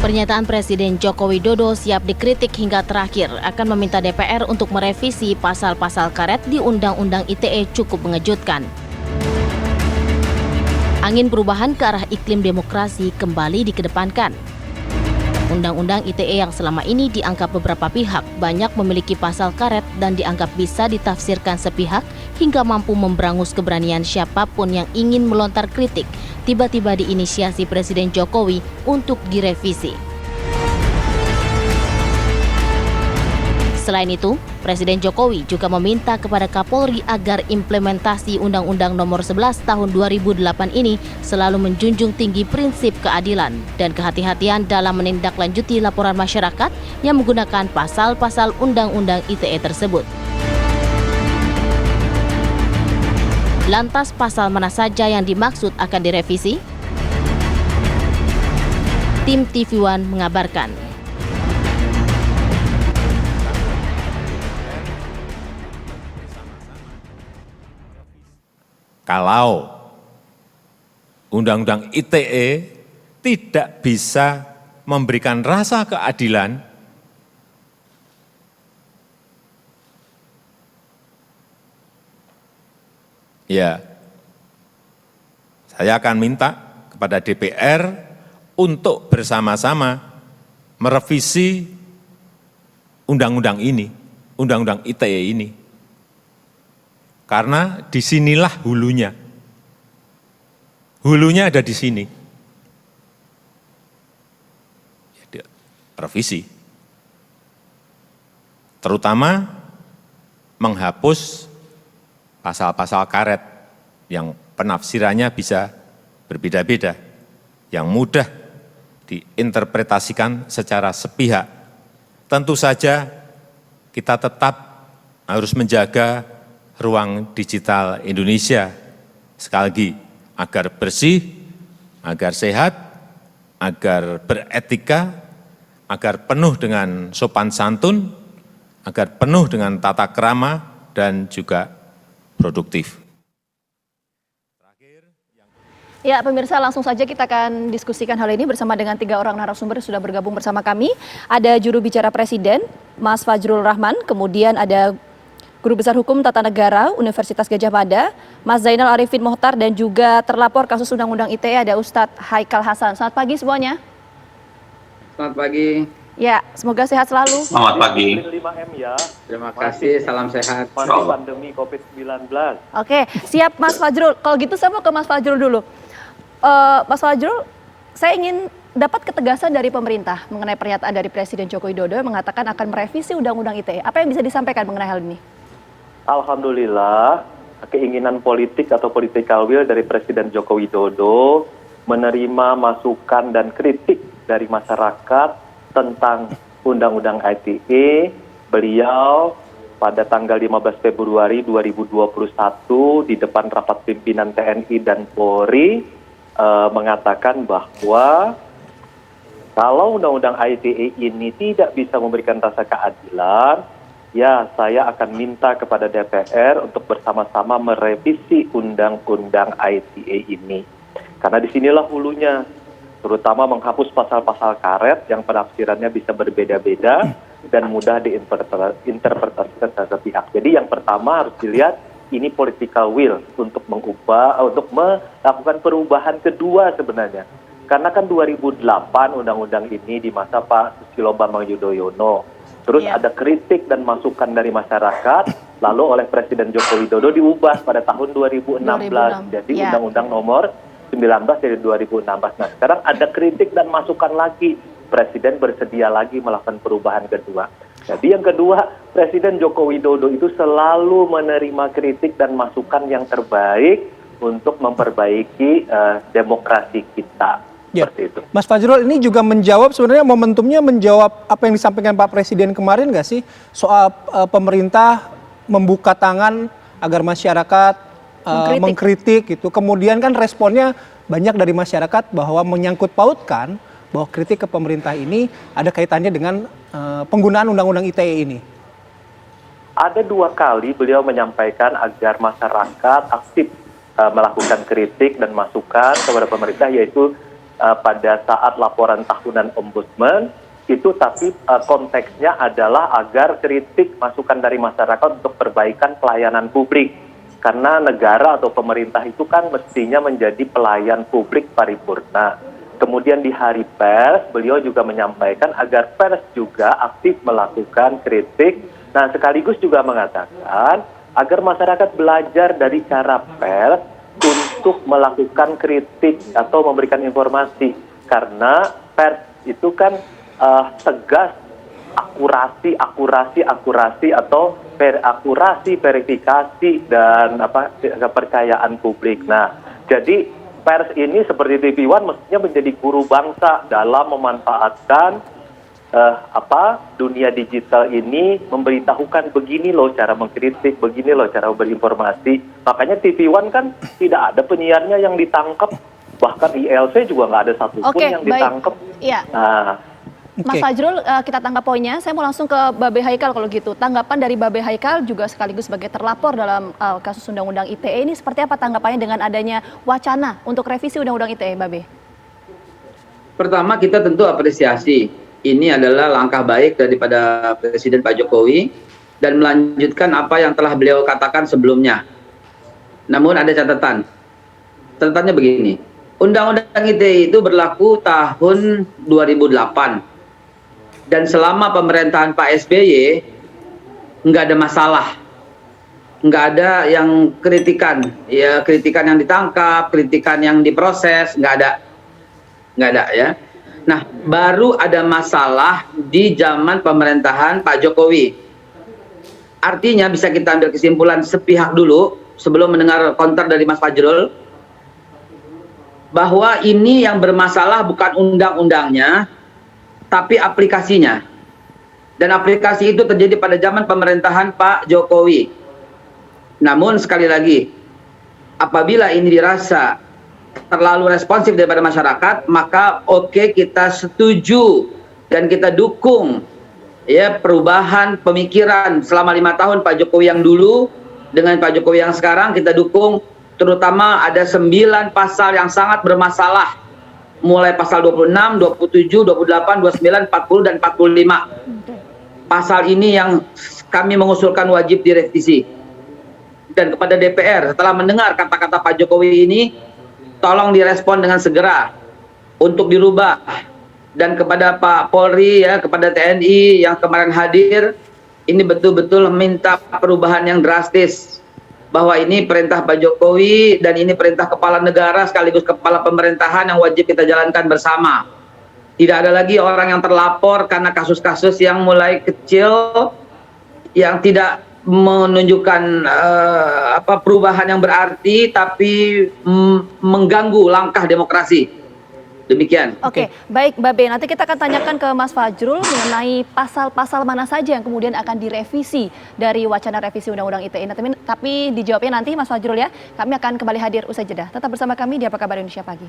Pernyataan Presiden Joko Widodo siap dikritik hingga terakhir akan meminta DPR untuk merevisi pasal-pasal karet di Undang-Undang ITE cukup mengejutkan. Angin perubahan ke arah iklim demokrasi kembali dikedepankan. Undang-Undang ITE yang selama ini dianggap beberapa pihak banyak memiliki pasal karet dan dianggap bisa ditafsirkan sepihak hingga mampu memberangus keberanian siapapun yang ingin melontar kritik, tiba-tiba diinisiasi Presiden Jokowi untuk direvisi. Selain itu, Presiden Jokowi juga meminta kepada Kapolri agar implementasi Undang-Undang Nomor 11 Tahun 2008 ini selalu menjunjung tinggi prinsip keadilan dan kehati-hatian dalam menindaklanjuti laporan masyarakat yang menggunakan pasal-pasal Undang-Undang ITE tersebut. Lantas pasal mana saja yang dimaksud akan direvisi? Tim TV One mengabarkan. Kalau Undang-Undang ITE tidak bisa memberikan rasa keadilan, ya, saya akan minta kepada DPR untuk bersama-sama merevisi undang-undang ini, Undang-Undang ITE ini. Karena disinilah hulunya. Hulunya ada di sini. Revisi. Terutama menghapus pasal-pasal karet yang penafsirannya bisa berbeda-beda, yang mudah diinterpretasikan secara sepihak. Tentu saja kita tetap harus menjaga ruang digital Indonesia, sekali lagi, agar bersih, agar sehat, agar beretika, agar penuh dengan sopan santun, agar penuh dengan tata krama, dan juga produktif. Ya, pemirsa, langsung saja kita akan diskusikan hal ini bersama dengan 3 orang narasumber yang sudah bergabung bersama kami. Ada juru bicara Presiden, Mas Fajrul Rahman, kemudian ada Guru Besar Hukum Tata Negara Universitas Gadjah Mada, Mas Zainal Arifin Mohtar, dan juga terlapor kasus Undang-Undang ITE ada Ustadz Haikal Hasan. Selamat pagi semuanya. Selamat pagi. Ya, semoga sehat selalu. Selamat pagi. 5M ya. Terima kasih, salam sehat. Pandemi COVID-19. Oke, siap Mas Fajrul. Kalau gitu saya mau ke Mas Fajrul dulu. Mas Fajrul, saya ingin dapat ketegasan dari pemerintah mengenai pernyataan dari Presiden Joko Widodo yang mengatakan akan merevisi Undang-Undang ITE. Apa yang bisa disampaikan mengenai hal ini? Alhamdulillah, keinginan politik atau political will dari Presiden Joko Widodo menerima masukan dan kritik dari masyarakat tentang Undang-Undang ITE. Beliau pada tanggal 15 Februari 2021 di depan rapat pimpinan TNI dan Polri mengatakan bahwa kalau Undang-Undang ITE ini tidak bisa memberikan rasa keadilan, ya saya akan minta kepada DPR untuk bersama-sama merevisi Undang-Undang ITE ini. Karena disinilah hulunya, terutama menghapus pasal-pasal karet yang penafsirannya bisa berbeda-beda dan mudah diinterpretasikan secara pihak. Jadi yang pertama harus dilihat ini political will untuk melakukan perubahan kedua sebenarnya. Karena kan 2008 undang-undang ini di masa Pak Susilo Bambang Yudhoyono. Terus ada kritik dan masukan dari masyarakat, lalu oleh Presiden Joko Widodo diubah pada tahun 2016. Jadi Undang-Undang Nomor 19 dari 2016. Nah sekarang ada kritik dan masukan lagi. Presiden bersedia lagi melakukan perubahan kedua. Jadi yang kedua, Presiden Joko Widodo itu selalu menerima kritik dan masukan yang terbaik untuk memperbaiki demokrasi kita. Ya. Seperti itu. Mas Fajrul, ini juga menjawab sebenarnya momentumnya menjawab apa yang disampaikan Pak Presiden kemarin nggak sih soal pemerintah membuka tangan agar masyarakat mengkritik gitu. Kemudian kan responnya banyak dari masyarakat bahwa menyangkut pautkan bahwa kritik ke pemerintah ini ada kaitannya dengan penggunaan Undang-Undang ITE ini. Ada 2 kali beliau menyampaikan agar masyarakat aktif melakukan kritik dan masukan kepada pemerintah, yaitu pada saat laporan tahunan Ombudsman itu, tapi konteksnya adalah agar kritik masukan dari masyarakat untuk perbaikan pelayanan publik. Karena negara atau pemerintah itu kan mestinya menjadi pelayan publik paripurna. Kemudian di Hari Pers, beliau juga menyampaikan agar pers juga aktif melakukan kritik. Nah, sekaligus juga mengatakan agar masyarakat belajar dari cara pers untuk melakukan kritik atau memberikan informasi. Karena pers itu kan tegas, akurasi atau akurasi, verifikasi, dan kepercayaan publik. Nah, jadi pers ini seperti TV One mestinya menjadi guru bangsa dalam memanfaatkan dunia digital ini, memberitahukan begini loh cara mengkritik, begini loh cara berinformasi. Makanya TV One kan tidak ada penyiarnya yang ditangkap, bahkan ILC juga nggak ada satupun yang ditangkap. Iya. Nah, Mas Fajrul, kita tangkap poinnya. Saya mau langsung ke Babe Haikal kalau gitu. Tanggapan dari Babe Haikal juga sekaligus sebagai terlapor dalam kasus Undang-Undang ITE ini, seperti apa tanggapannya dengan adanya wacana untuk revisi Undang-Undang ITE, Babe? Pertama, kita tentu apresiasi. Ini adalah langkah baik daripada Presiden Pak Jokowi dan melanjutkan apa yang telah beliau katakan sebelumnya. Namun ada catatan. Catatannya begini. Undang-Undang ITE itu berlaku tahun 2008. Dan selama pemerintahan Pak SBY, nggak ada masalah. Nggak ada yang kritikan. Ya, kritikan yang ditangkap, kritikan yang diproses, nggak ada. Nggak ada ya. Nah, baru ada masalah di zaman pemerintahan Pak Jokowi. Artinya bisa kita ambil kesimpulan sepihak dulu, sebelum mendengar counter dari Mas Fajrul, bahwa ini yang bermasalah bukan undang-undangnya, tapi aplikasinya. Dan aplikasi itu terjadi pada zaman pemerintahan Pak Jokowi. Namun sekali lagi, apabila ini dirasa terlalu responsif daripada masyarakat, maka oke, kita setuju dan kita dukung ya perubahan pemikiran selama 5 tahun Pak Jokowi yang dulu dengan Pak Jokowi yang sekarang. Kita dukung, terutama ada 9 pasal yang sangat bermasalah, mulai pasal 26, 27, 28, 29, 40, dan 45. Pasal ini yang kami mengusulkan wajib direvisi. Dan kepada DPR, setelah mendengar kata-kata Pak Jokowi ini, tolong direspon dengan segera untuk dirubah. Dan kepada Pak Polri, ya, kepada TNI yang kemarin hadir, ini betul-betul minta perubahan yang drastis. Bahwa ini perintah Pak Jokowi dan ini perintah kepala negara sekaligus kepala pemerintahan yang wajib kita jalankan bersama. Tidak ada lagi orang yang terlapor karena kasus-kasus yang mulai kecil, yang tidak menunjukkan perubahan yang berarti, tapi mengganggu langkah demokrasi. Demikian. Oke, baik Babe. Nanti kita akan tanyakan ke Mas Fajrul mengenai pasal-pasal mana saja yang kemudian akan direvisi dari wacana revisi Undang-Undang ITE. Tapi dijawabnya nanti Mas Fajrul ya. Kami akan kembali hadir usai jeda. Tetap bersama kami di Apa Kabar Indonesia Pagi.